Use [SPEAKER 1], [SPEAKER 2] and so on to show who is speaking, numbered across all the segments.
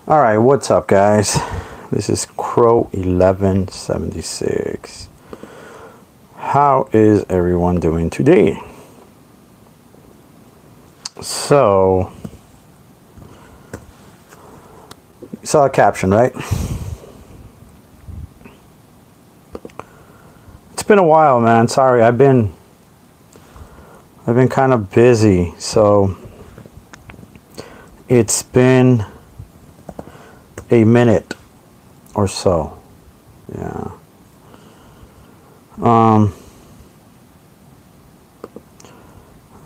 [SPEAKER 1] All right, what's up, guys? This is Crow 1176. How is everyone doing today? So, you saw a caption, right? It's been a while, man. Sorry, I've been kind of busy, so it's been a minute or so. Yeah.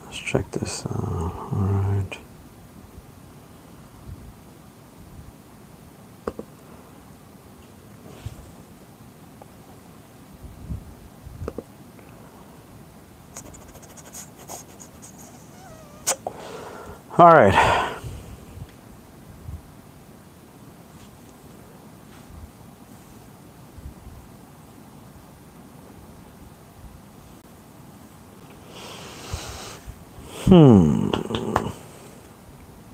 [SPEAKER 1] Let's check this out. All right. All right.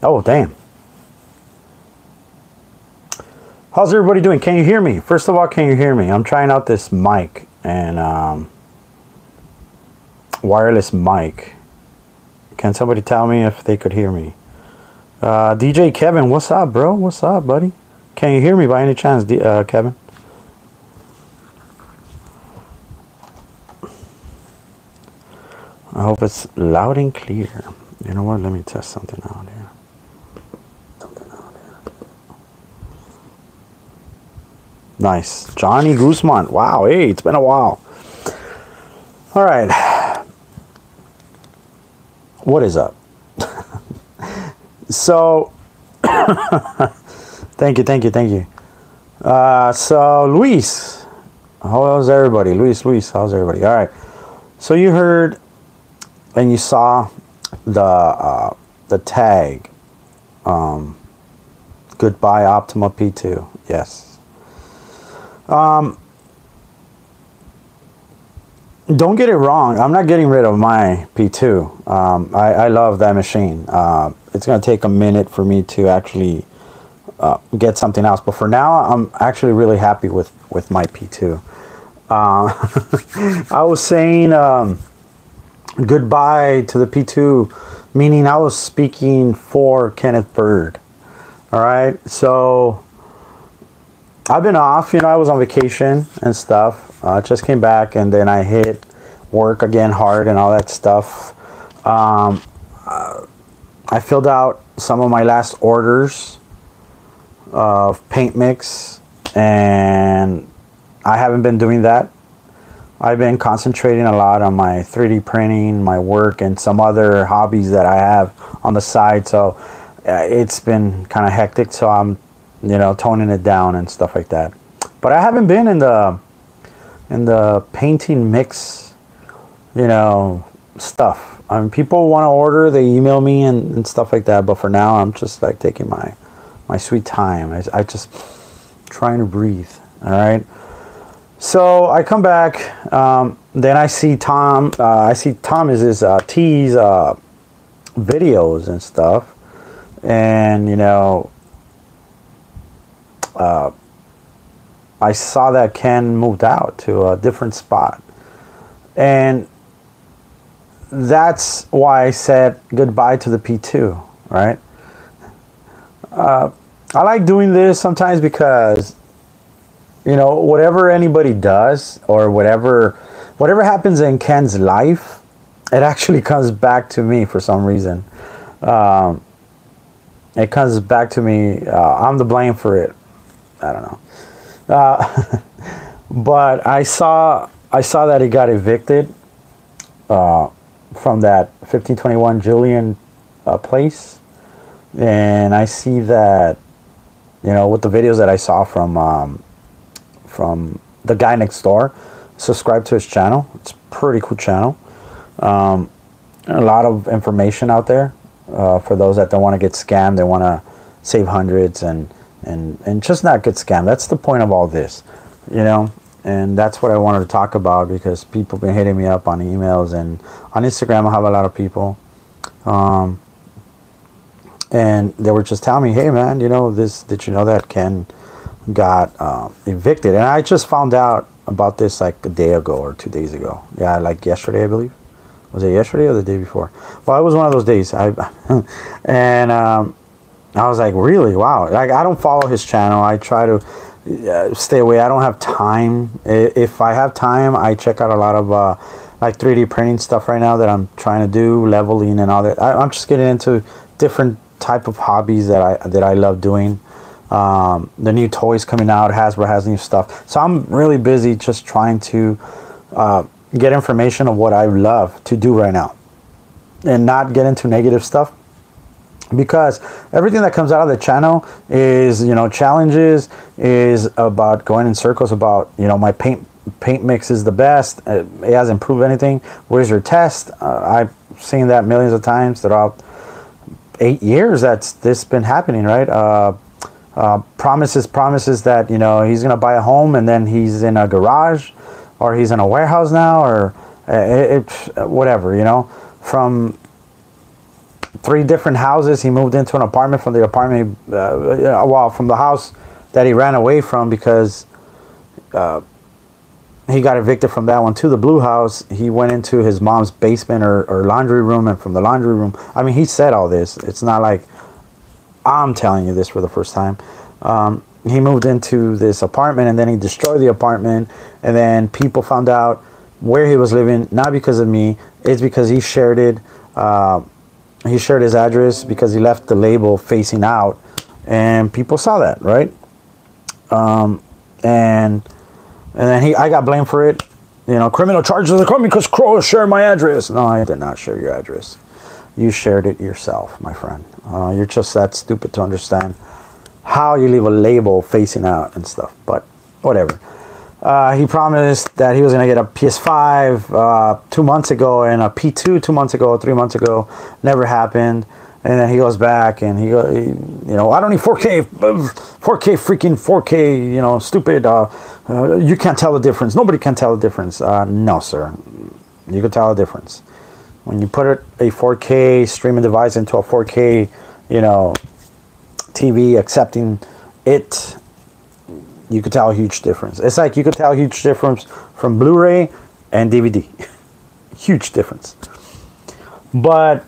[SPEAKER 1] Oh, damn. How's everybody doing? Can you hear me? First of all, can you hear me? I'm trying out this mic and wireless mic. Can somebody tell me if they could hear me? DJ Kevin, what's up, bro? What's up, buddy? Can you hear me by any chance, Kevin? I hope it's loud and clear. You know what? Let me test something out here. Nice. Johnny Guzman. Wow, hey, it's been a while. All right. What is up? So, thank you. So, Luis. How's everybody? Luis, how's everybody? All right. So, you heard and you saw the tag. Goodbye, OPTOMA P2. Yes. Don't get it wrong. I'm not getting rid of my P2. I love that machine. It's going to take a minute for me to actually get something else. But for now, I'm actually really happy with my P2. I was saying goodbye to the P2, meaning I was speaking for Kenneth Bird. All right. So I've been off, I was on vacation and stuff. Just came back and then I hit work again hard and all that stuff. I filled out some of my last orders of paint mix and I haven't been doing that. I've been concentrating a lot on my 3D printing, my work, and some other hobbies that I have on the side. So it's been kind of hectic. So I'm toning it down and stuff like that. But I haven't been in the painting mix, stuff. I mean, people want to order, they email me and stuff like that. But for now, I'm just like taking my sweet time. I just trying to breathe. All right. So I come back. Then I see Tom. I see Tom is his T's videos and stuff, and I saw that Ken moved out to a different spot. And that's why I said goodbye to the P2, right? I like doing this sometimes because, whatever anybody does or whatever happens in Ken's life, it actually comes back to me for some reason. It comes back to me. I'm the blame for it. I don't know. But I saw that he got evicted from that 1521 Julian place, and I see that with the videos that I saw from the guy next door. Subscribe to his channel. It's a pretty cool channel. A lot of information out there for those that don't want to get scammed. They want to save hundreds and just not get scammed. That's the point of all this, and that's what I wanted to talk about because people have been hitting me up on emails and on Instagram. I have a lot of people, and they were just telling me, hey man, you know this, did you know that Ken got evicted? And I just found out about this like a day ago or 2 days ago. Yeah, like yesterday, I believe. Was it yesterday or the day before? Well, it was one of those days. And I was like, really? Wow. Like, I don't follow his channel. I try to stay away. I don't have time. If I have time, I check out a lot of like 3D printing stuff right now that I'm trying to do, leveling and all that. I'm just getting into different type of hobbies that I love doing. The new toys coming out, Hasbro has new stuff, so I'm really busy just trying to get information of what I love to do right now and not get into negative stuff, because everything that comes out of the channel is, you know, challenges, is about going in circles about, you know, my paint mix is the best, it hasn't improved anything, where's your test? I've seen that millions of times throughout 8 years that's this been happening, right? Promises that, you know, he's gonna buy a home and then he's in a garage or he's in a warehouse now, or whatever, you know. From 3 different houses, he moved into an apartment. From the apartment, from the house that he ran away from because he got evicted from that one, to the blue house. He went into his mom's basement or laundry room, and from the laundry room, I mean, he said all this. It's not like I'm telling you this for the first time. He moved into this apartment and then he destroyed the apartment, and then people found out where he was living, not because of me, it's because he shared it. He shared his address because he left the label facing out, and people saw that, right? And then I got blamed for it. You know, criminal charges are coming because Crow shared my address. No, I did not share your address. You shared it yourself, my friend. You're just that stupid to understand how you leave a label facing out and stuff, but whatever. He promised that he was going to get a PS5 2 months ago and a P2 2 months ago, 3 months ago. Never happened. And then he goes back and he you know, I don't need 4K, 4K, freaking 4K, you know, stupid. You can't tell the difference. Nobody can tell the difference. No, sir. You can tell the difference. When you put a 4K streaming device into a 4K, you know, TV accepting it, you could tell a huge difference. It's like you could tell a huge difference from Blu-ray and DVD. Huge difference. But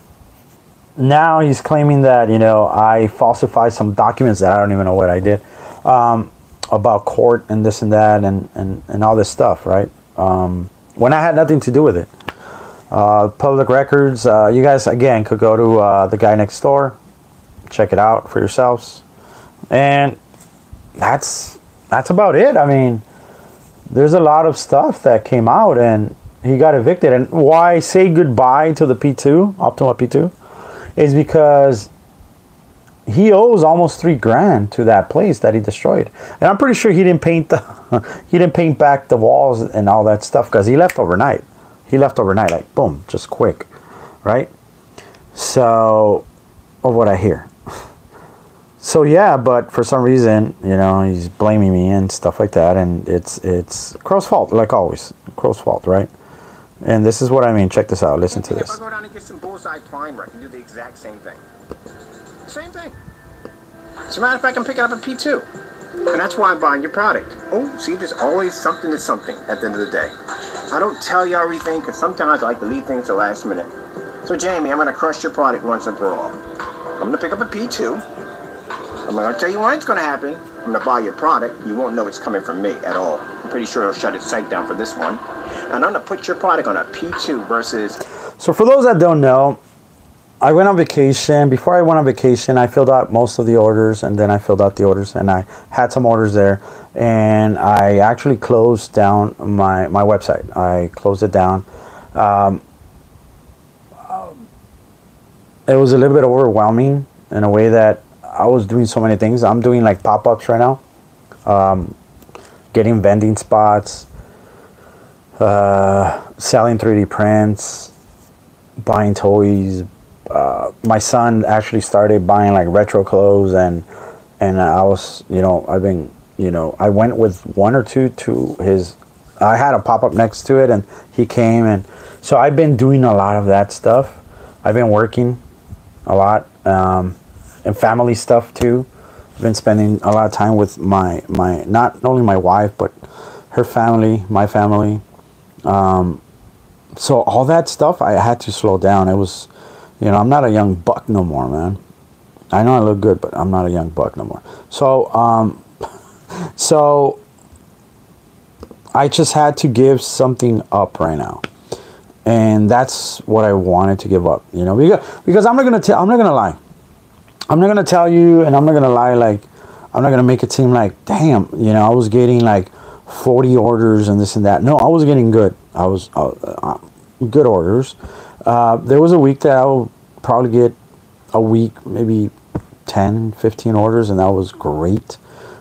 [SPEAKER 1] now he's claiming that, you know, I falsified some documents that I don't even know what I did, about court and this and that and all this stuff, right? When I had nothing to do with it. Public records, you guys again could go to the guy next door, check it out for yourselves, and that's about it. I mean, there's a lot of stuff that came out, and he got evicted. And why I say goodbye to the P2, OPTOMA P2, is because he owes almost $3,000 to that place that he destroyed, and I'm pretty sure he didn't paint back the walls and all that stuff because he left overnight. He left overnight, like boom, just quick, right? So, of what I hear. So yeah, but for some reason, you know, he's blaming me and stuff like that, and it's Crow's fault, like always. Crow's fault, right? And this is what I mean. Check this out. Listen to this.
[SPEAKER 2] If I go down and get some bullseye primer, I can do the exact same thing. Same thing. As a matter of fact, I'm picking up a P2. And that's why I'm buying your product. Oh, see, there's always something to something at the end of the day. I don't tell you everything because sometimes I like to leave things to the last minute. So, Jamie, I'm going to crush your product once and for all. I'm going to pick up a P2. I'm going to tell you when it's going to happen. I'm going to buy your product. You won't know it's coming from me at all. I'm pretty sure it'll shut its site down for this one. And I'm going to put your product on a P2 versus...
[SPEAKER 1] So for those that don't know, I went on vacation. Before I went on vacation, I filled out most of the orders, and then I filled out the orders, and I had some orders there, and I actually closed down my website. I closed it down. It was a little bit overwhelming in a way that I was doing so many things. I'm doing like pop-ups right now, getting vending spots, selling 3D prints, buying toys. My son actually started buying like retro clothes, and I was, you know, I've been, you know, I went with one or two to his, I had a pop-up next to it, and he came, and so I've been doing a lot of that stuff. I've been working a lot, and family stuff too. I've been spending a lot of time with my not only my wife but her family, my family. So all that stuff I had to slow down. It was, you know, I'm not a young buck no more, man. I know I look good, but I'm not a young buck no more. So so I just had to give something up right now. And that's what I wanted to give up, you know, because I'm not gonna lie. I'm not gonna tell you, and I'm not gonna lie, like, I'm not gonna make it seem like, damn, you know, I was getting like 40 orders and this and that. No, I was getting good. I was good orders. There was a week that I would probably get a week, maybe 10, 15 orders, and that was great.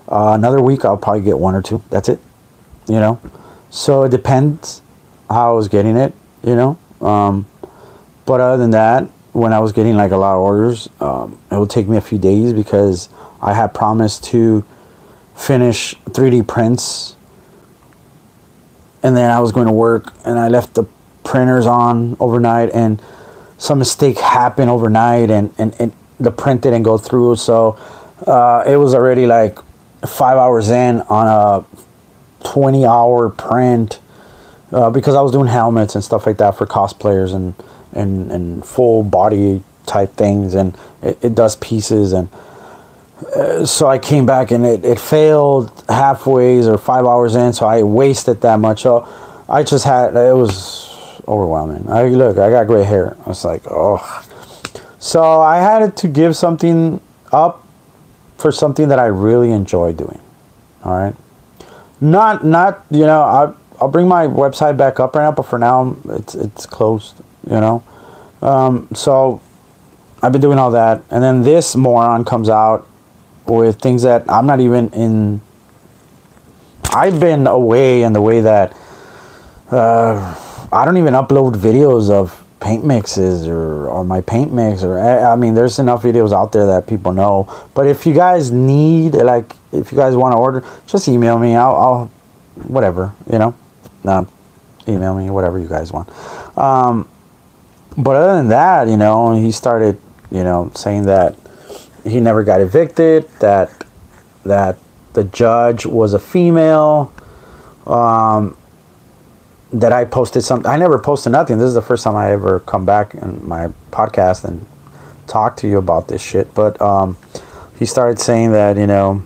[SPEAKER 1] Another week, I'll probably get 1 or 2. That's it, you know. So it depends how I was getting it, you know. But other than that, when I was getting like a lot of orders, it would take me a few days because I had promised to finish 3D prints, and then I was going to work, and I left the printers on overnight, and some mistake happened overnight, and the print didn't go through. So it was already like 5 hours in on a 20-hour print, because I was doing helmets and stuff like that for cosplayers and full body type things, and it does pieces, and so I came back and it failed halfway or 5 hours in, so I wasted that much. So I just had, it was overwhelming. I got gray hair. I was like, oh. So I had to give something up for something that I really enjoy doing. All right. Not you know, I'll bring my website back up right now, but for now it's closed, you know. So I've been doing all that, and then this moron comes out with things that I'm not even in. I've been away in the way that I don't even upload videos of paint mixes or my paint mix, or I mean, there's enough videos out there that people know. But if you guys need, like, if you guys want to order, just email me. I'll whatever, you know. Email me, whatever you guys want. But other than that, you know, he started, you know, saying that he never got evicted, that the judge was a female, that I posted something. I never posted nothing. This is the first time I ever come back in my podcast and talk to you about this shit. But he started saying that, you know,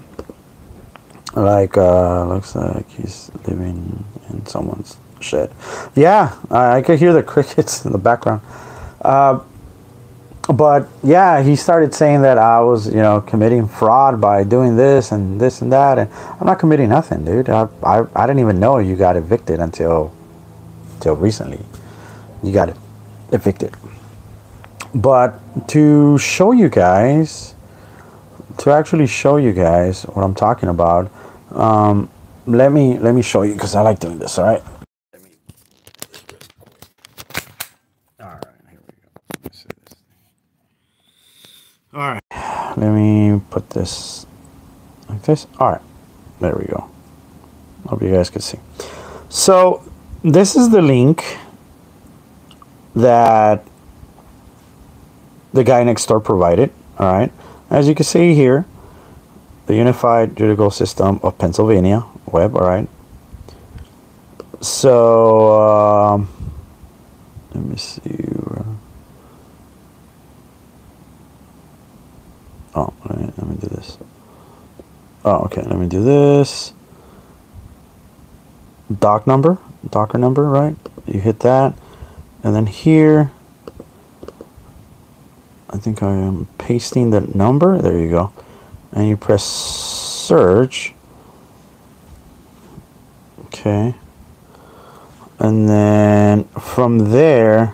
[SPEAKER 1] like, looks like he's living in someone's shed. Yeah, I could hear the crickets in the background. But yeah, he started saying that I was, you know, committing fraud by doing this and that, and I'm not committing nothing, dude. I didn't even know you got evicted until recently. You got evicted. But to show you guys, to actually show you guys what I'm talking about, let me show you, because I like doing this. All right. All right, let me put this like this. All right, there we go. Hope you guys can see. So this is the link that the guy next door provided. All right, as you can see here, the Unified Judicial System of Pennsylvania web. All right. So let me see. Oh, let me do this. Oh, okay, let me do this. Docker number, right? You hit that, and then here, I think I am pasting the number. There you go, and you press search. Okay, and then from there,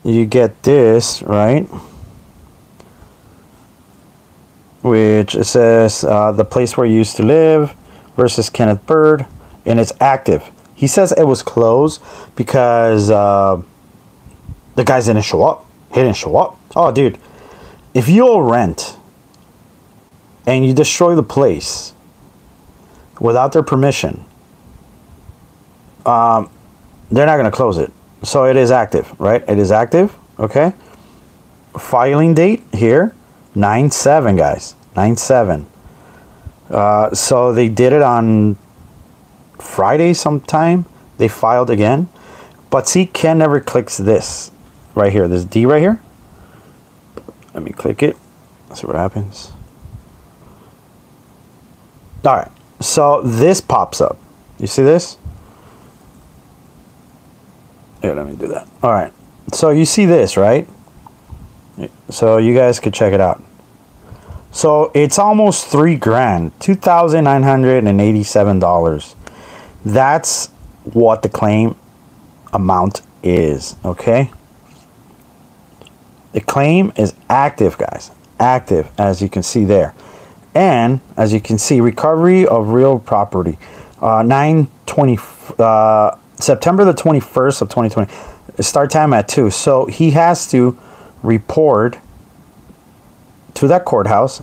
[SPEAKER 1] you get this, right? Which it says the place where you used to live versus Kenneth Bird, and it's active. He says it was closed because the guys didn't show up. He didn't show up. Oh, dude, if you rent and you destroy the place without their permission, they're not going to close it. So it is active, right? It is active. Okay. Filing date here, 9/7, guys. 9/7. So they did it on Friday sometime. They filed again. But see, Ken never clicks this right here. This D right here. Let me click it. Let's see what happens. Alright. So this pops up. You see this? Here, let me do that. Alright. So you see this, right? So you guys could check it out. So it's almost $3,000, $2,987. That's what the claim amount is. Okay. The claim is active, guys. Active, as you can see there. And as you can see, recovery of real property. September the 21st of 2020. Start time at 2. So he has to report to that courthouse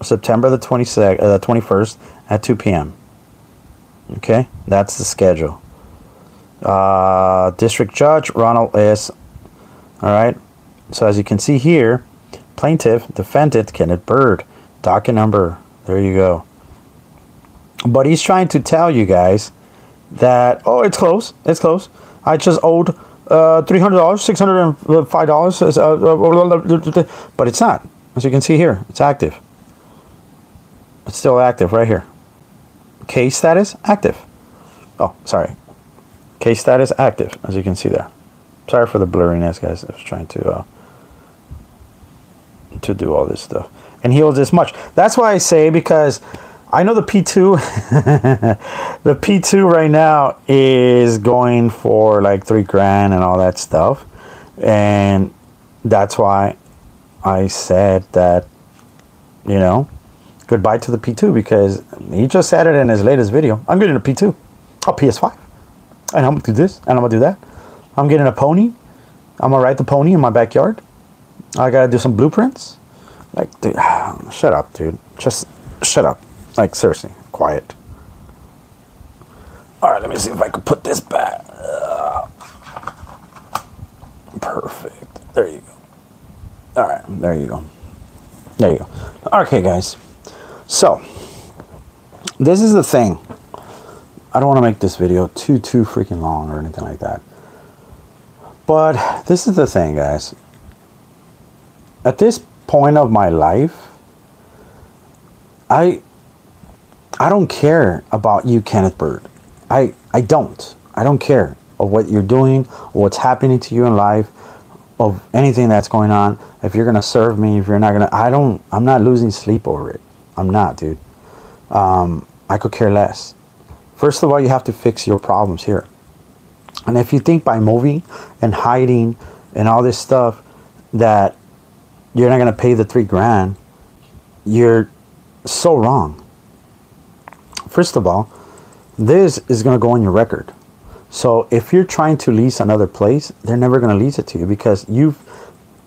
[SPEAKER 1] September the 21st at 2 p.m. Okay, that's the schedule. District Judge Ronald S. All right. So as you can see here, plaintiff, defendant Kenneth Bird, docket number. There you go. But he's trying to tell you guys that, oh, it's close. It's close. I just owed $300, $605. But it's not. As you can see here, it's active. It's still active right here. Case status active. Oh, sorry. Case status active, as you can see there. Sorry for the blurriness, guys. I was trying to do all this stuff. And he owes this much. That's why I say, because I know the P2 the P2 right now is going for like $3,000 and all that stuff. And that's why I said that, you know, goodbye to the P2, because he just said it in his latest video. I'm getting a P2, a PS5, and I'm gonna do this, and I'm gonna do that. I'm getting a pony. I'm gonna ride the pony in my backyard. I gotta do some blueprints. Like, dude, shut up, dude. Just shut up. Like, seriously, quiet. All right, let me see if I can put this back. Perfect. There you go. All right, there you go. There you go. Okay, guys. So, this is the thing. I don't want to make this video too freaking long or anything like that. But this is the thing, guys. At this point of my life, I don't care about you, Kenneth Bird. I don't care of what you're doing, what's happening to you in life, of anything that's going on. If you're gonna serve me, if you're not gonna, I'm not losing sleep over it. I'm not, dude. I could care less. First of all, you have to fix your problems here. And if you think by moving and hiding and all this stuff that you're not gonna pay the $3,000, you're so wrong. First of all, this is gonna go on your record. So if you're trying to lease another place, they're never gonna lease it to you, because you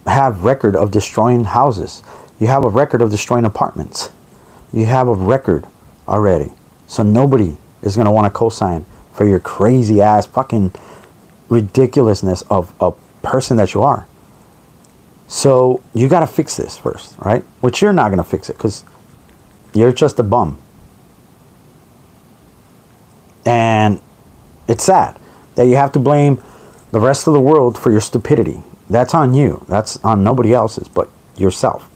[SPEAKER 1] have record of destroying houses. You have a record of destroying apartments. You have a record already. So nobody is going to want to co-sign for your crazy ass fucking ridiculousness of a person that you are. So you got to fix this first, right? Which you're not going to fix it, because you're just a bum. And it's sad that you have to blame the rest of the world for your stupidity. That's on you. That's on nobody else's but yourself.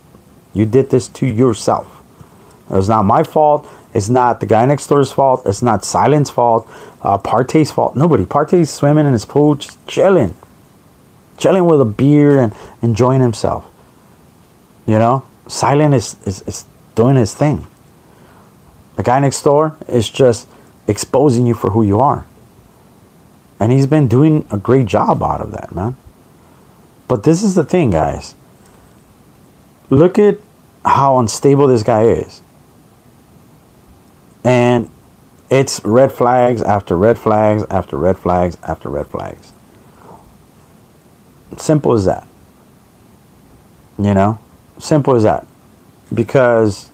[SPEAKER 1] You did this to yourself. It's not my fault. It's not the guy next door's fault. It's not Silent's fault. Partey's fault. Nobody. Partey's swimming in his pool, just chilling. Chilling with a beer and enjoying himself. You know? Silent is doing his thing. The guy next door is just exposing you for who you are. And he's been doing a great job out of that, man. But this is the thing, guys. Look at how unstable this guy is. And it's red flags after red flags after red flags after red flags. Simple as that. You know? Simple as that. Because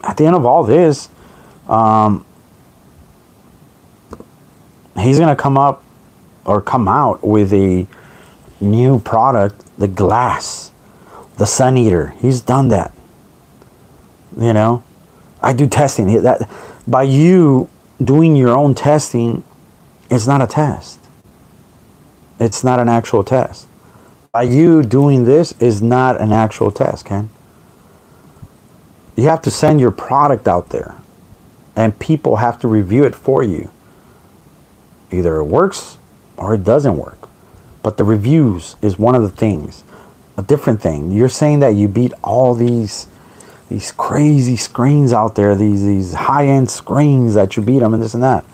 [SPEAKER 1] at the end of all this, he's going to come up or come out with a new product, the glass. The Sun Eater, he's done that. You know, I do testing. That by you doing your own testing, it's not a test. It's not an actual test. By you doing this is not an actual test, Ken. You have to send your product out there, and people have to review it for you. Either it works or it doesn't work. But the reviews is one of the things. A different thing. You're saying that you beat all these crazy screens out there, these high-end screens, that you beat them and this and that.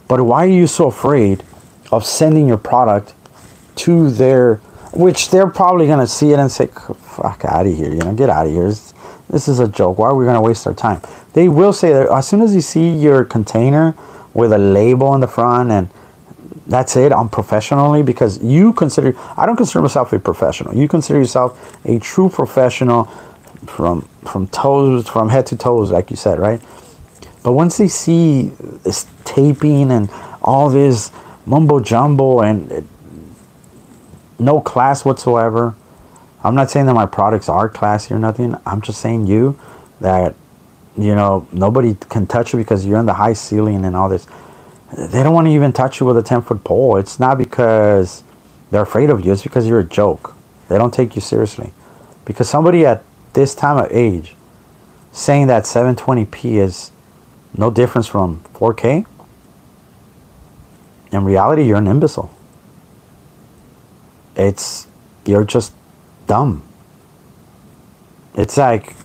[SPEAKER 1] But why are you so afraid of sending your product to their, which they're probably going to see it and say, fuck out of here, you know, get out of here. This is a joke. Why are we going to waste our time? They will say that as soon as you see your container with a label in the front, and that's it, unprofessionally, because you consider, I don't consider myself a professional. You consider yourself a true professional from head to toes, like you said, right? But once they see this taping and all this mumbo jumbo and no class whatsoever, I'm not saying that my products are classy or nothing. I'm just saying that, you know, nobody can touch you because you're in the high ceiling and all this. They don't want to even touch you with a 10-foot pole. It's not because they're afraid of you. It's because you're a joke. They don't take you seriously. Because somebody at this time of age saying that 720p is no difference from 4K, in reality, you're an imbecile. You're just dumb. It's like,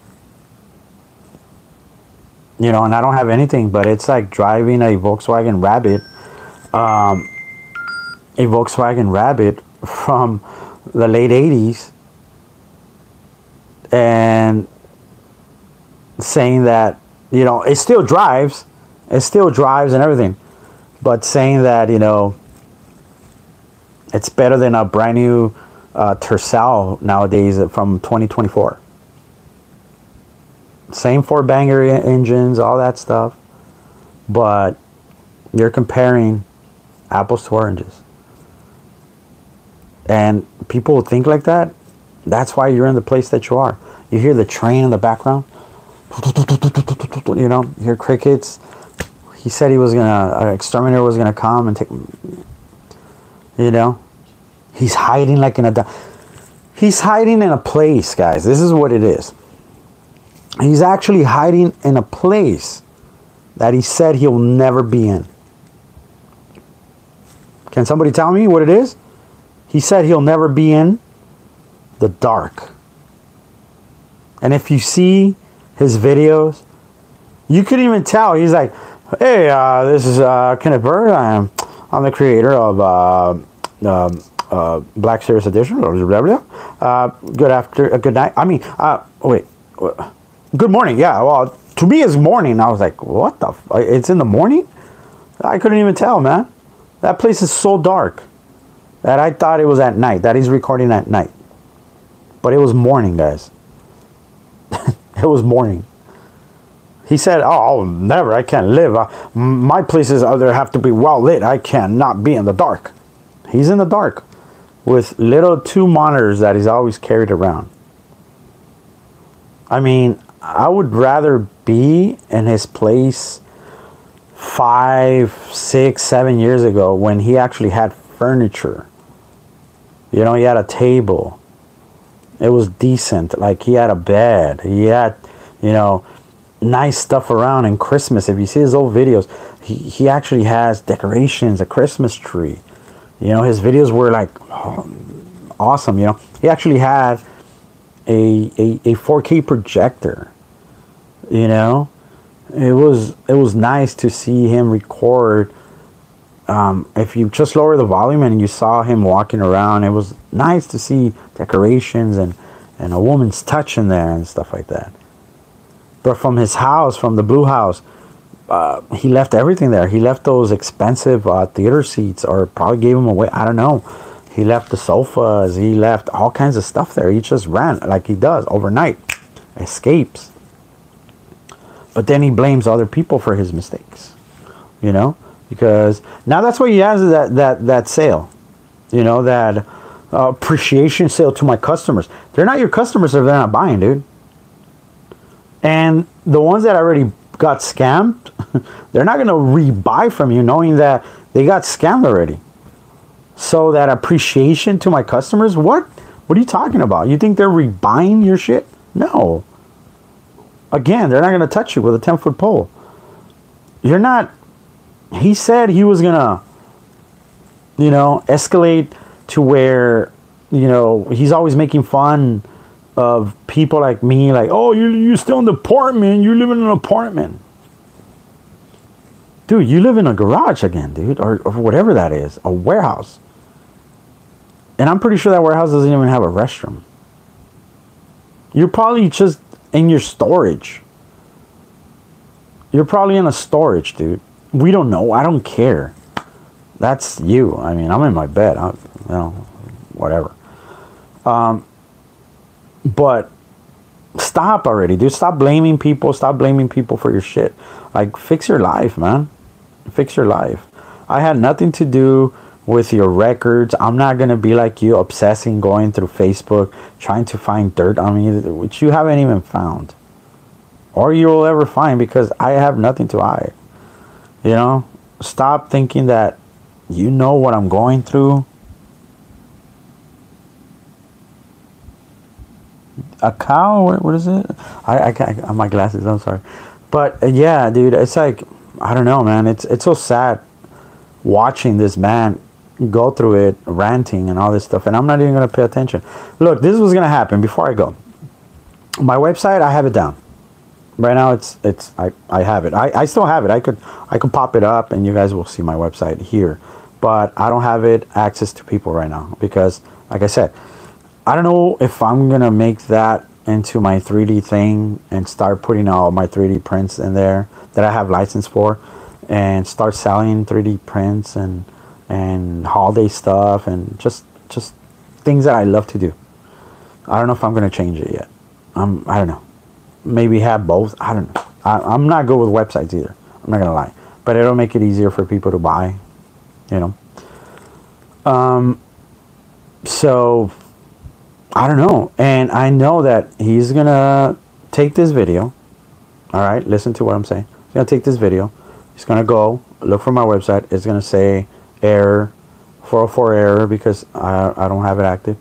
[SPEAKER 1] you know, and I don't have anything, but it's like driving a Volkswagen Rabbit from the late 80s and saying that, you know, it still drives and everything, but saying that, you know, it's better than a brand new Tercel nowadays from 2024. Same four-banger engines, all that stuff, but you're comparing apples to oranges. And people think like that. That's why you're in the place that you are. You hear the train in the background. You know, you hear crickets. He said he was an exterminator was gonna come and take. You know, he's hiding like he's hiding in a place, guys. This is what it is. He's actually hiding in a place that he said he'll never be in. Can somebody tell me what it is? He said he'll never be in the dark. And if you see his videos, you could even tell. He's like, hey, this is Kenneth Bird. I'm the creator of Black Series Edition. Good night. I mean, wait. Good morning. Yeah, well, to me it's morning. I was like, what the it's in the morning? I couldn't even tell, man. That place is so dark that I thought it was at night, that he's recording at night. But it was morning, guys. It was morning. He said, oh, never, I can't live. My places either have to be well lit. I cannot be in the dark. He's in the dark with little 2 monitors that he's always carried around. I mean, I would rather be in his place 5, 6, 7 years ago when he actually had furniture. You know, he had a table. It was decent. Like, he had a bed. He had, you know, nice stuff around. And Christmas, if you see his old videos, he actually has decorations, a Christmas tree. You know, his videos were like awesome. You know, he actually had a 4K projector. You know, it was nice to see him record. If you just lower the volume and you saw him walking around, it was nice to see decorations and a woman's touch in there and stuff like that. But from his house, from the Blue House, he left everything there. He left those expensive theater seats, or probably gave them away. I don't know. He left the sofas. He left all kinds of stuff there. He just ran like he does overnight. Escapes. But then he blames other people for his mistakes. You know? Because now that's why he has that sale. You know, that appreciation sale to my customers. They're not your customers if they're not buying, dude. And the ones that already got scammed, they're not going to rebuy from you knowing that they got scammed already. So that appreciation to my customers, what are you talking about? You think they're rebuying your shit? No. Again, they're not going to touch you with a 10-foot pole. You're not. He said he was going to, escalate to where, he's always making fun of people like me, like, oh, you're still in the apartment, you live in an apartment. Dude, you live in a garage again, dude, or whatever that is, a warehouse. And I'm pretty sure that warehouse doesn't even have a restroom. You're probably just in your storage. You're probably in a storage, dude. We don't know. I don't care. That's you. I mean, I'm in my bed. Whatever. But stop already, dude. Stop blaming people. Stop blaming people for your shit. Like, fix your life, man. Fix your life. I had nothing to do with your records. I'm not going to be like you, obsessing, going through Facebook, trying to find dirt on me, which you haven't even found. Or you'll ever find, because I have nothing to hide. Stop thinking that you know what I'm going through. A cow? What is it? I can't. My glasses. I'm sorry, but yeah, dude. It's like, I don't know, man. It's so sad watching this man go through it, ranting and all this stuff, and I'm not even gonna pay attention. Look, this was gonna happen before I go. My website, I have it down. Right now, I have it. I still have it. I could pop it up, and you guys will see my website here, but I don't have it access to people right now because, like I said, I don't know if I'm going to make that into my 3D thing and start putting all my 3D prints in there that I have license for, and start selling 3D prints and holiday stuff and just things that I love to do. I don't know if I'm going to change it yet. I don't know. Maybe have both. I don't know. I'm not good with websites either. I'm not going to lie. But it'll make it easier for people to buy, So I don't know. And I know that he's going to take this video. All right, listen to what I'm saying. He's going to take this video. He's going to go look for my website. It's going to say error, 404 error, because I don't have it active.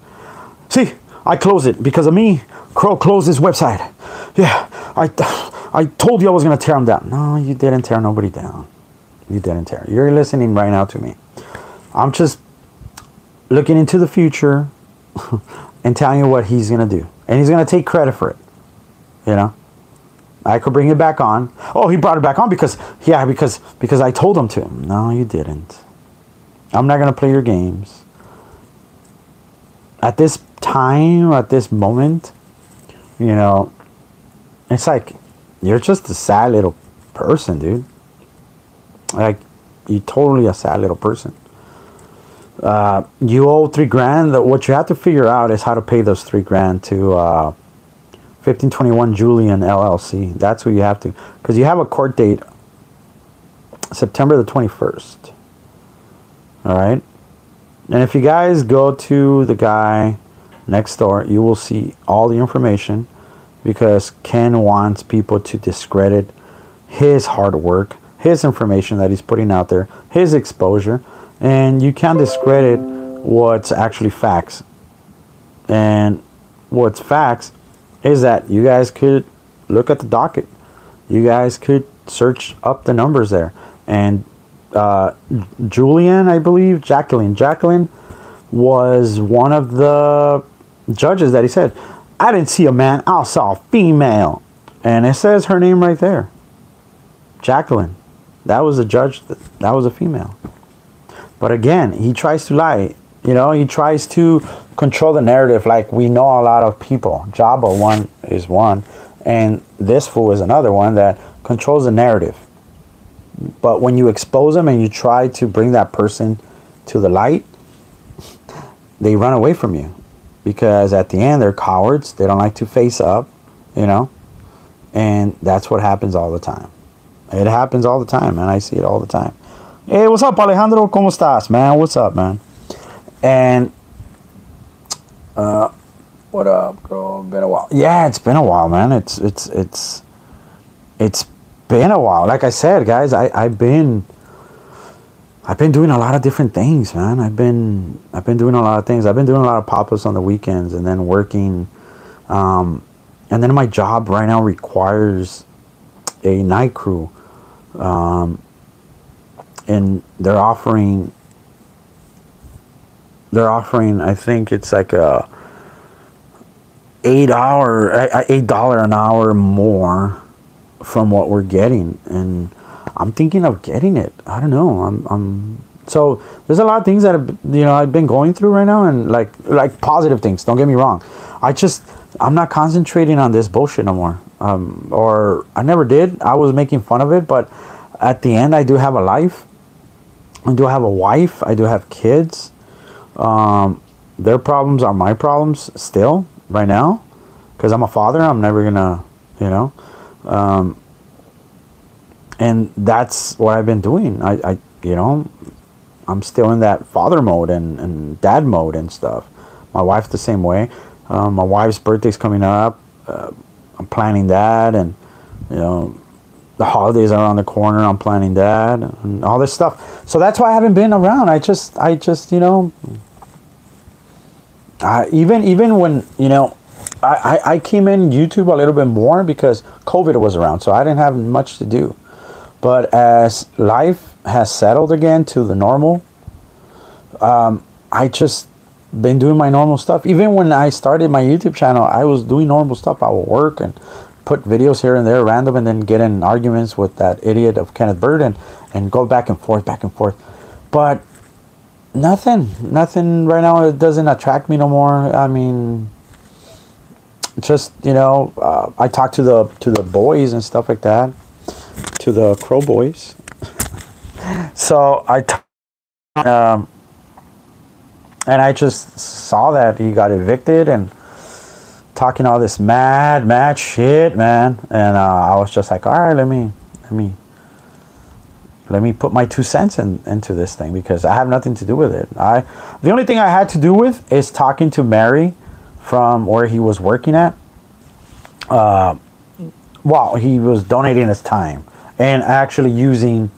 [SPEAKER 1] See, I closed it because of me. Crow closed his website. Yeah, I told you I was going to tear him down. No, you didn't tear nobody down. You didn't tear. You're listening right now to me. I'm just looking into the future and telling you what he's going to do. And he's going to take credit for it. I could bring it back on. Oh, he brought it back on because I told him to. No, you didn't. I'm not going to play your games. At this time, at this moment, it's like, you're just a sad little person, dude. Like, you're totally a sad little person. You owe $3,000. What you have to figure out is how to pay those $3,000 to 1521 Julian LLC. That's what you have to, because you have a court date September the 21st. All right. And if you guys go to the guy next door, you will see all the information, because Ken wants people to discredit his hard work, his information that he's putting out there, his exposure, and you can't discredit what's actually facts. And what's facts is that you guys could look at the docket. You guys could search up the numbers there. And Julian, I believe, Jacqueline was one of the judges that he said, I didn't see a man, I saw a female. And it says her name right there. Jacqueline. That was a judge. That was a female. But again, he tries to lie. He tries to control the narrative, like we know a lot of people. Jabba is one, and this fool is another one that controls the narrative. But when you expose them and you try to bring that person to the light, they run away from you. Because at the end, they're cowards. They don't like to face up, And that's what happens all the time. It happens all the time, man. I see it all the time. Hey, what's up, Alejandro? ¿Cómo estás, man? What's up, man? And What up, girl? Been a while. Yeah, it's been a while, man. It's been a while. Like I said, guys, I've been doing a lot of different things, man. I've been doing a lot of things. I've been doing a lot of pop-ups on the weekends, and then working. And then my job right now requires a night crew, and they're offering. I think it's like a $8 an hour more from what we're getting, and I'm thinking of getting it. I don't know. So there's a lot of things that I've been going through right now, and like positive things. Don't get me wrong. I'm not concentrating on this bullshit no more. Or I never did. I was making fun of it, but at the end, I do have a life. I do have a wife. I do have kids. Their problems are my problems still right now, because I'm a father. I'm never gonna, and that's what I've been doing. I'm still in that father mode and dad mode and stuff. My wife the same way. My wife's birthday's coming up. I'm planning that, and the holidays are around the corner. I'm planning that and all this stuff. So that's why I haven't been around. Even when I came in YouTube a little bit more because COVID was around, so I didn't have much to do. But as life has settled again to the normal, I just been doing my normal stuff. Even when I started my YouTube channel, I was doing normal stuff. I would work and put videos here and there random, and then get in arguments with that idiot of Kenneth Bird and go back and forth. But nothing right now. It doesn't attract me no more. I mean, just I talk to the boys and stuff like that, to the Crow boys. So and I just saw that he got evicted and talking all this mad shit, man. And I was just like, all right, let me put my 2 cents into this thing, because I have nothing to do with it. The only thing I had to do with is talking to Mary from where he was working at. Well, he was donating his time and actually using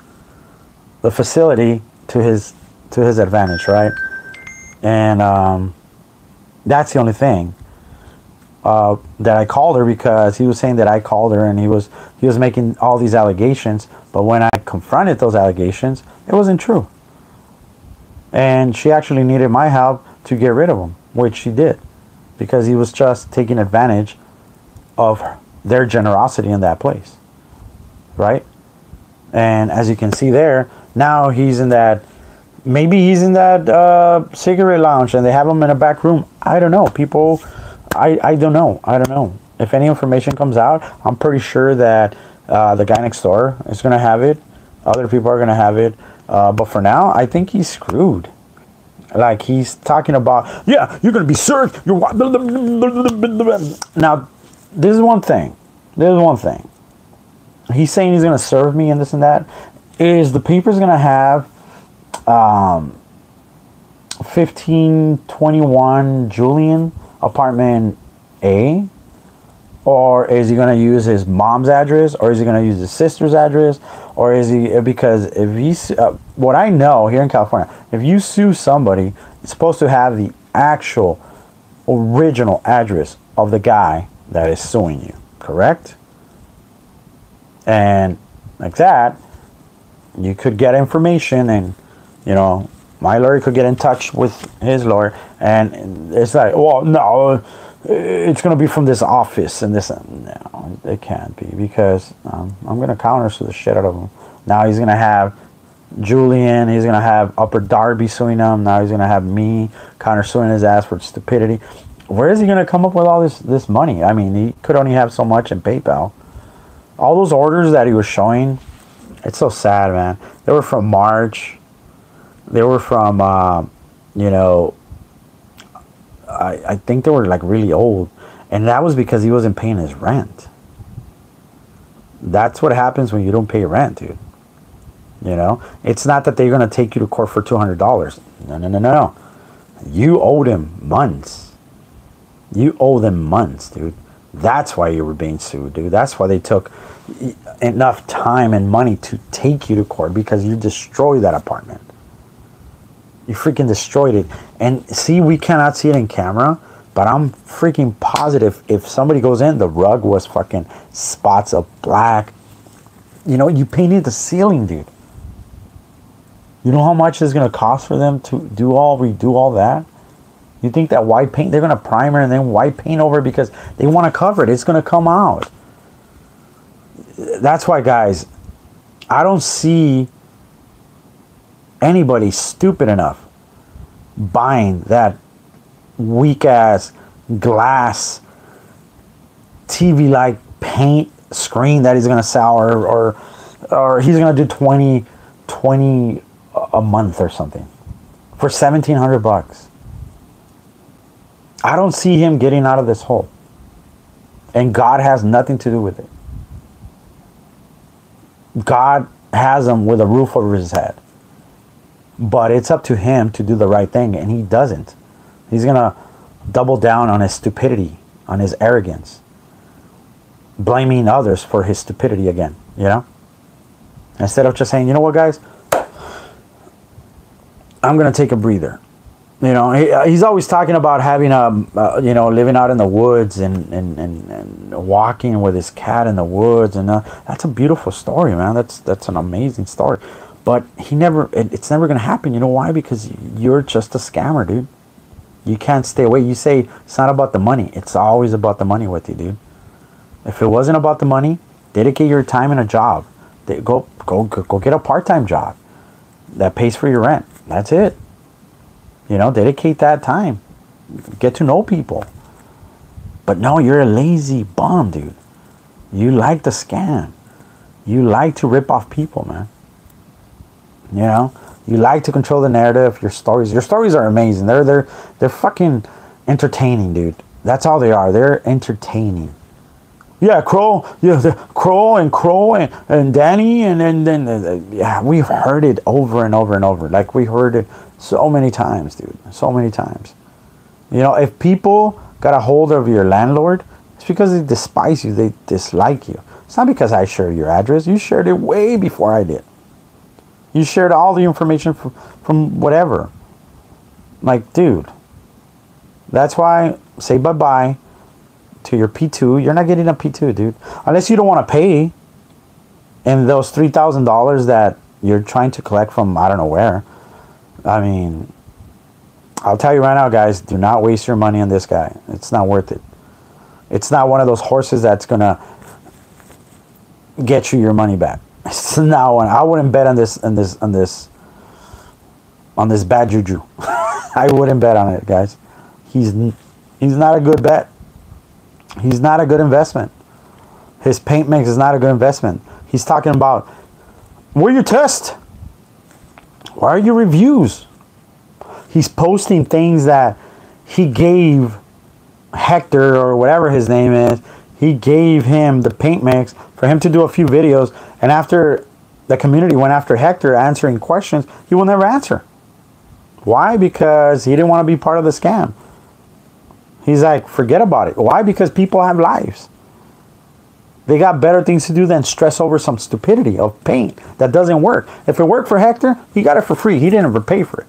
[SPEAKER 1] the facility to his advantage, right? And that's the only thing that I called her, because he was saying that I called her, and he was making all these allegations. But when I confronted those allegations, it wasn't true. And she actually needed my help to get rid of him, which she did, because he was just taking advantage of their generosity in that place, right? And as you can see there, now he's in that. Maybe he's in that cigarette lounge, and they have him in a back room. I don't know. People, I don't know. I don't know. If any information comes out, I'm pretty sure that the guy next door is going to have it. Other people are going to have it. But for now, I think he's screwed. Like, he's talking about, yeah, you're going to be served. Now, this is one thing. He's saying he's going to serve me and this and that. Is the paper's going to have 1521 Julian, apartment A? Or is he going to use his mom's address? Or is he going to use his sister's address? Or is he, because if he's, what I know here in California, if you sue somebody, it's supposed to have the actual original address of the guy that is suing you, correct? And like that, you could get information, and my lawyer could get in touch with his lawyer, and it's like, well, no, it's going to be from this office and this. No, it can't be, because I'm going to countersue the shit out of him. Now he's going to have Julian, he's going to have Upper Darby suing him. Now he's going to have me countersuing his ass for stupidity. Where is he going to come up with all this money? I mean, he could only have so much in PayPal. All those orders that he was showing, it's so sad, man. They were from March. They were from, I think they were like really old. And that was because he wasn't paying his rent. That's what happens when you don't pay rent, dude. It's not that they're going to take you to court for $200. No. You owed him months. You owe them months, dude. That's why you were being sued, dude. That's why they took enough time and money to take you to court, because you destroyed that apartment. You freaking destroyed it. And see, we cannot see it in camera, but I'm freaking positive if somebody goes in, the rug was fucking spots of black. You know, you painted the ceiling, dude. You know how much it's going to cost for them to redo all that? You think that white paint, they're going to primer and then white paint over because they want to cover it. It's going to come out. That's why, guys, I don't see anybody stupid enough buying that weak-ass glass TV-like paint screen that he's going to sell, or he's going to do 20 a month or something for $1,700. I don't see him getting out of this hole, and God has nothing to do with it. God has him with a roof over his head, but it's up to him to do the right thing, and he doesn't. He's gonna double down on his stupidity, on his arrogance, blaming others for his stupidity again, you know, instead of just saying, you know what, guys, I'm gonna take a breather. You know, he's always talking about having you know, living out in the woods and walking with his cat in the woods, and that's a beautiful story, man. That's an amazing story, but it's never gonna happen. You know why? Because you're just a scammer, dude. You can't stay away. You say it's not about the money. It's always about the money with you, dude. If it wasn't about the money, dedicate your time in a job. Go get a part-time job that pays for your rent. That's it. You know, dedicate that time. Get to know people. But no, you're a lazy bum, dude. You like to scam. You like to rip off people, man. You know, you like to control the narrative. Your stories are amazing. They're fucking entertaining, dude. That's all they are. They're entertaining. Yeah, Crow. Yeah, Crow and Danny and then yeah, we've heard it over and over and over. Like, we heard it so many times, dude. So many times. You know, if people got a hold of your landlord, it's because they despise you. They dislike you. It's not because I shared your address. You shared it way before I did. You shared all the information from whatever. Like, dude, that's why say bye-bye to your P2. You're not getting a P2, dude. Unless you don't want to pay. And those $3,000 that you're trying to collect from I don't know where. I mean, I'll tell you right now, guys, do not waste your money on this guy. It's not worth it. It's not one of those horses that's going to get you your money back. It's not one. I wouldn't bet on this bad juju. I wouldn't bet on it, guys. He's not a good bet. He's not a good investment. His paint mix is not a good investment. He's talking about, where are your tests? Why are your reviews? He's posting things that he gave Hector, or whatever his name is. He gave him the paint mix for him to do a few videos. And after the community went after Hector answering questions, he will never answer. Why? Because he didn't want to be part of the scam. He's like, forget about it. Why? Because people have lives. They got better things to do than stress over some stupidity of paint that doesn't work. If it worked for Hector, he got it for free. He didn't ever pay for it.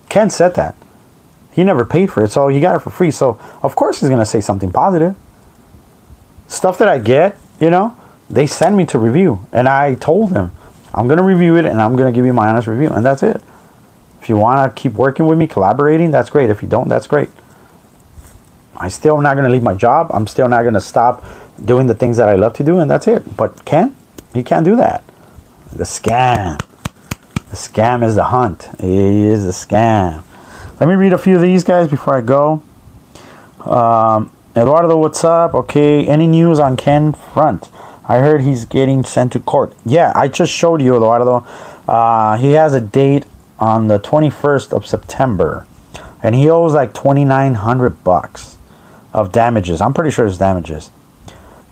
[SPEAKER 1] Ken said that. He never paid for it, so he got it for free. So, of course, he's going to say something positive. Stuff that I get, you know, they send me to review. And I told them, I'm going to review it, and I'm going to give you my honest review. And that's it. If you want to keep working with me, collaborating, that's great. If you don't, that's great. I still am not going to leave my job. I'm still not going to stop doing the things that I love to do, and that's it. But Ken, he can't do that. The scam. The scam is the hunt. It is the scam. Let me read a few of these guys before I go. Eduardo, what's up? Okay, any news on Ken front? I heard he's getting sent to court. Yeah, I just showed you, Eduardo. He has a date on the 21st of September, and he owes like $2,900 of damages. I'm pretty sure it's damages.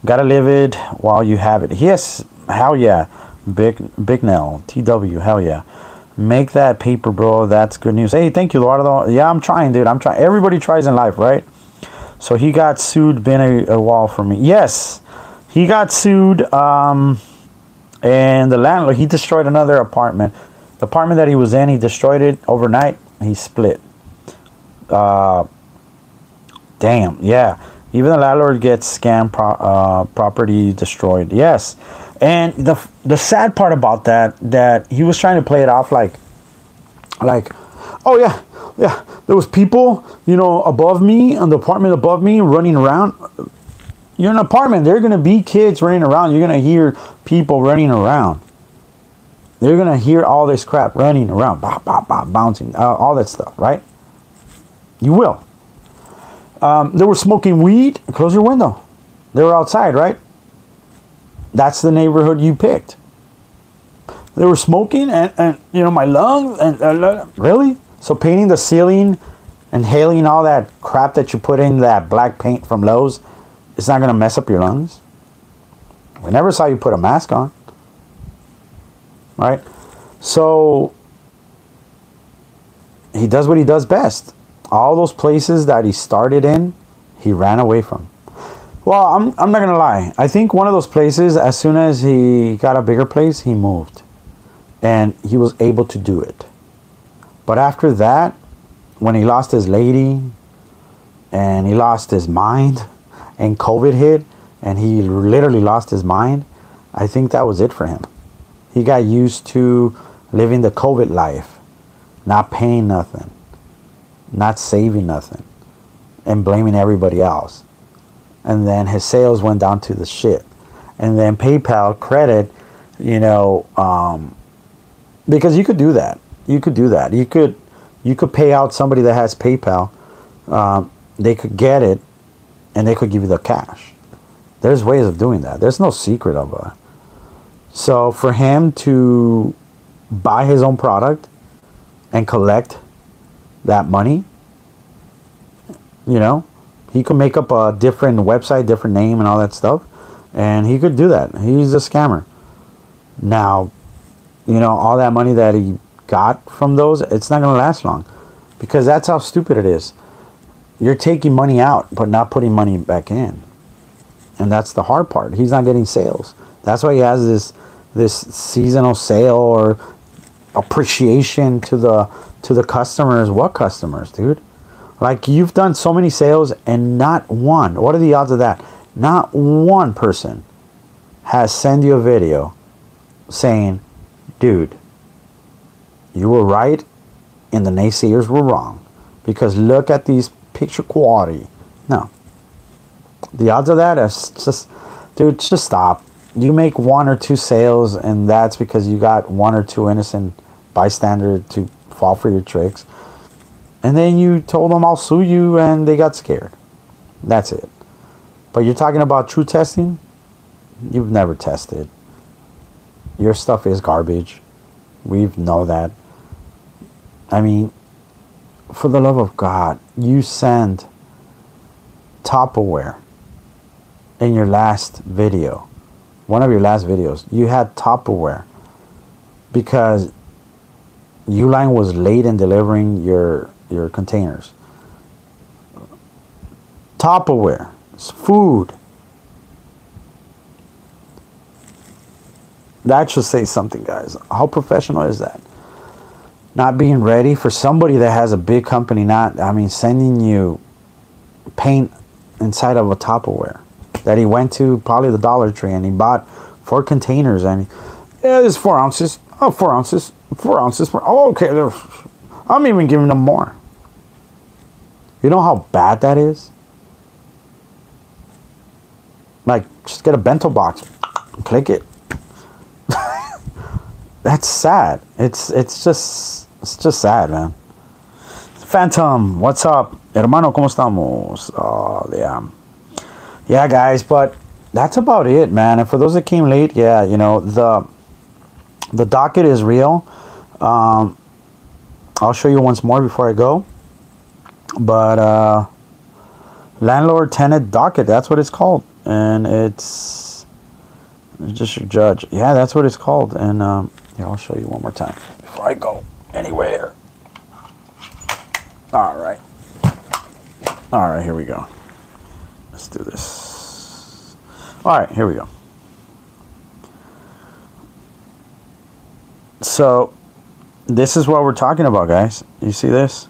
[SPEAKER 1] Gotta live it while you have it. Yes, hell yeah. Big Nell, TW, hell yeah. Make that paper, bro. That's good news. Hey, thank you, Eduardo. Yeah, I'm trying, dude. I'm trying. Everybody tries in life, right? So he got sued, been a while for me. Yes, he got sued, and the landlord, he destroyed another apartment. The apartment that he was in, he destroyed it overnight. He split. Damn, yeah. Even the landlord gets scam property destroyed. Yes. And the sad part about that he was trying to play it off like, oh yeah, there was people, you know, above me, in the apartment above me, running around. You're in an apartment. There are going to be kids running around. You're going to hear people running around. They're going to hear all this crap running around, bop, bop, bop, bouncing, all that stuff, right? You will. They were smoking weed. Close your window. They were outside, right? That's the neighborhood you picked. They were smoking, and you know, my lungs, and really? So painting the ceiling, inhaling all that crap that you put in that black paint from Lowe's, it's not going to mess up your lungs? We never saw you put a mask on. Right? So he does what he does best. All those places that he started in, he ran away from. Well, I'm not going to lie. I think one of those places, as soon as he got a bigger place, he moved. And he was able to do it. But after that, when he lost his lady, and he lost his mind, and COVID hit, and he literally lost his mind, I think that was it for him. He got used to living the COVID life, not paying nothing, not saving nothing, and blaming everybody else. And then his sales went down to the shit. And then PayPal credit, you know, because you could do that. You could do that. You could pay out somebody that has PayPal. They could get it, and they could give you the cash. There's ways of doing that. There's no secret of it. So for him to buy his own product and collect that money, you know, he could make up a different website, different name and all that stuff, and he could do that. He's a scammer. Now, you know, all that money that he got from those, it's not going to last long, because that's how stupid it is. You're taking money out but not putting money back in, and that's the hard part. He's not getting sales. That's why he has this seasonal sale or appreciation to the customers. What customers, dude? Like, you've done so many sales and not one, what are the odds of that? Not one person has sent you a video saying, dude, you were right and the naysayers were wrong, because look at these picture quality. No. The odds of that is just, dude, just stop. You make one or two sales, and that's because you got one or two innocent bystanders to fall for your tricks. And then you told them, I'll sue you, and they got scared. That's it. But you're talking about true testing? You've never tested. Your stuff is garbage. We know that. I mean, for the love of God, you send Tupperware in your last video. One of your last videos, you had Tupperware because Uline was late in delivering your containers. Tupperware, it's food. That should say something, guys. How professional is that? Not being ready for somebody that has a big company, sending you paint inside of a Tupperware that he went to probably the Dollar Tree and he bought 4 containers, and there's 4 ounces. Oh, 4 ounces. 4 ounces. Oh, okay. I'm even giving them more. You know how bad that is? Like, just get a bento box, click it. That's sad. It's just sad, man. Phantom, what's up? Hermano, ¿cómo estamos? Oh, yeah. Yeah, guys, but that's about it, man. And for those that came late, yeah, you know, the docket is real. I'll show you once more before I go. But landlord-tenant docket, that's what it's called. And it's just your judge. Yeah, that's what it's called. And yeah, I'll show you one more time before I go anywhere. All right, here we go. do this. All right, here we go. So this is what we're talking about, guys. You see this?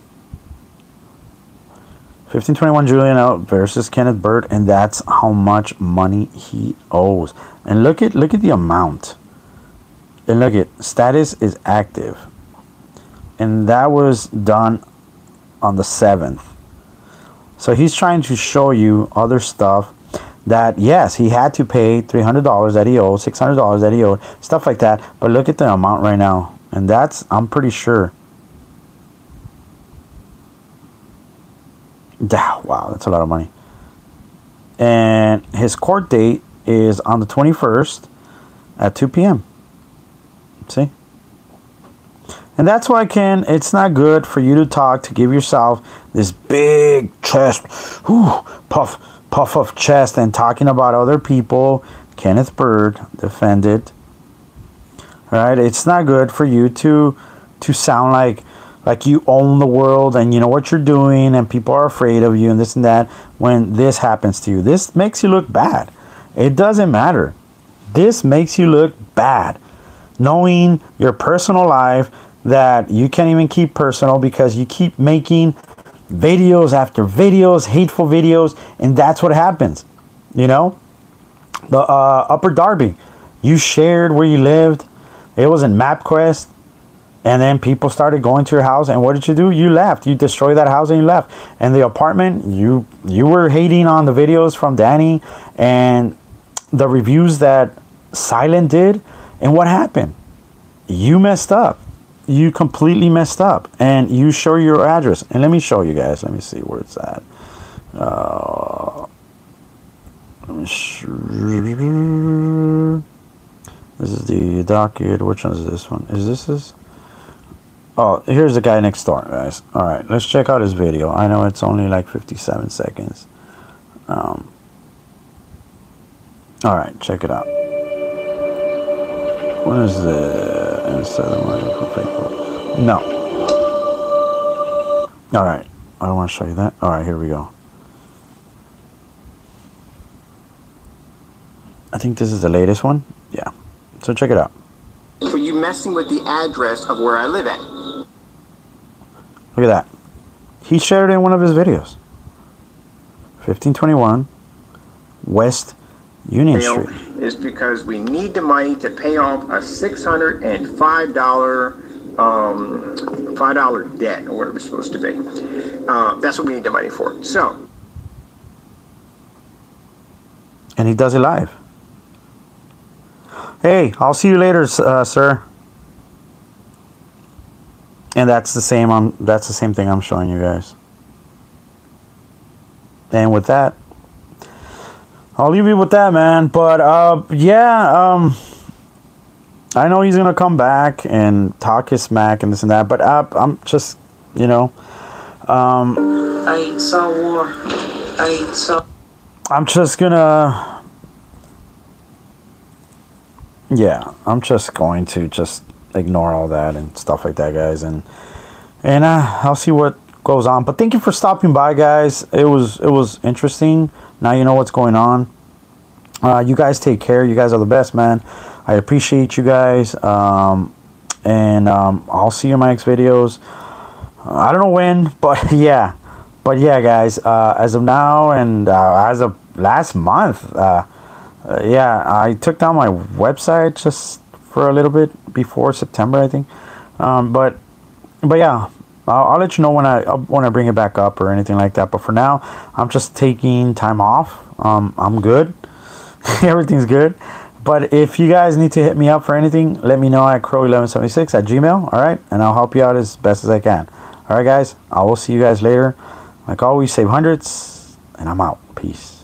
[SPEAKER 1] 1521 Julian out versus Kenneth Bird, and that's how much money he owes. And look at the amount. And look at status is active. And that was done on the 7th. So he's trying to show you other stuff that, yes, he had to pay $300 that he owed, $600 that he owed, stuff like that. But look at the amount right now. And that's, I'm pretty sure. Wow, that's a lot of money. And his court date is on the 21st at 2 p.m. See? And that's why, Ken, it's not good for you to talk, to give yourself this big chest, puff of chest, and talking about other people. Kenneth Bird defended. Right? It's not good for you to sound like you own the world and you know what you're doing and people are afraid of you and this and that when this happens to you. This makes you look bad. It doesn't matter. This makes you look bad. Knowing your personal life that you can't even keep personal because you keep making videos after videos, hateful videos, and that's what happens. You know? The Upper Darby. You shared where you lived. It was in MapQuest. And then people started going to your house, and what did you do? You left. You destroyed that house and you left. And the apartment, you were hating on the videos from Danny and the reviews that Silent did. And what happened? You messed up. You completely messed up. And you show your address. And let me show you guys. Let me see where it's at. This is the docket. Which one is this one? Is this? Oh, here's the guy next door, guys. All right, let's check out his video. I know it's only like 57 seconds. All right, check it out. What is the instead of money for Facebook? No. All right, I don't want to show you that. All right, here we go. I think this is the latest one. Yeah. So check it out.
[SPEAKER 2] For you messing with the address of where I live at.
[SPEAKER 1] Look at that. He shared it in one of his videos. 1521 West Union Street.
[SPEAKER 2] Is because we need the money to pay off a $605 $5 debt, or whatever it's supposed to be. That's what we need the money for. So.
[SPEAKER 1] And he does it live. Hey, I'll see you later, sir. And that's the same. That's the same thing I'm showing you guys. And with that, I'll leave you with that, man. But yeah, I know he's gonna come back and talk his smack and this and that. But I'm just, you know, I ain't so war. I ain't so. I'm just gonna. Yeah, I'm just going to just ignore all that and stuff like that, guys, and I'll see what goes on. But thank you for stopping by, guys. It was interesting. Now you know what's going on. You guys take care. You guys are the best, man. I appreciate you guys. I'll see you in my next videos. I don't know when, but yeah, guys. As of now and as of last month, yeah, I took down my website just for a little bit before September, I think. But yeah, I'll let you know when I bring it back up or anything like that. But for now, I'm just taking time off. I'm good. Everything's good. But if you guys need to hit me up for anything, let me know at crow1176@gmail. All right, and I'll help you out as best as I can. All right, guys. I will see you guys later. Like always, save hundreds, and I'm out. Peace.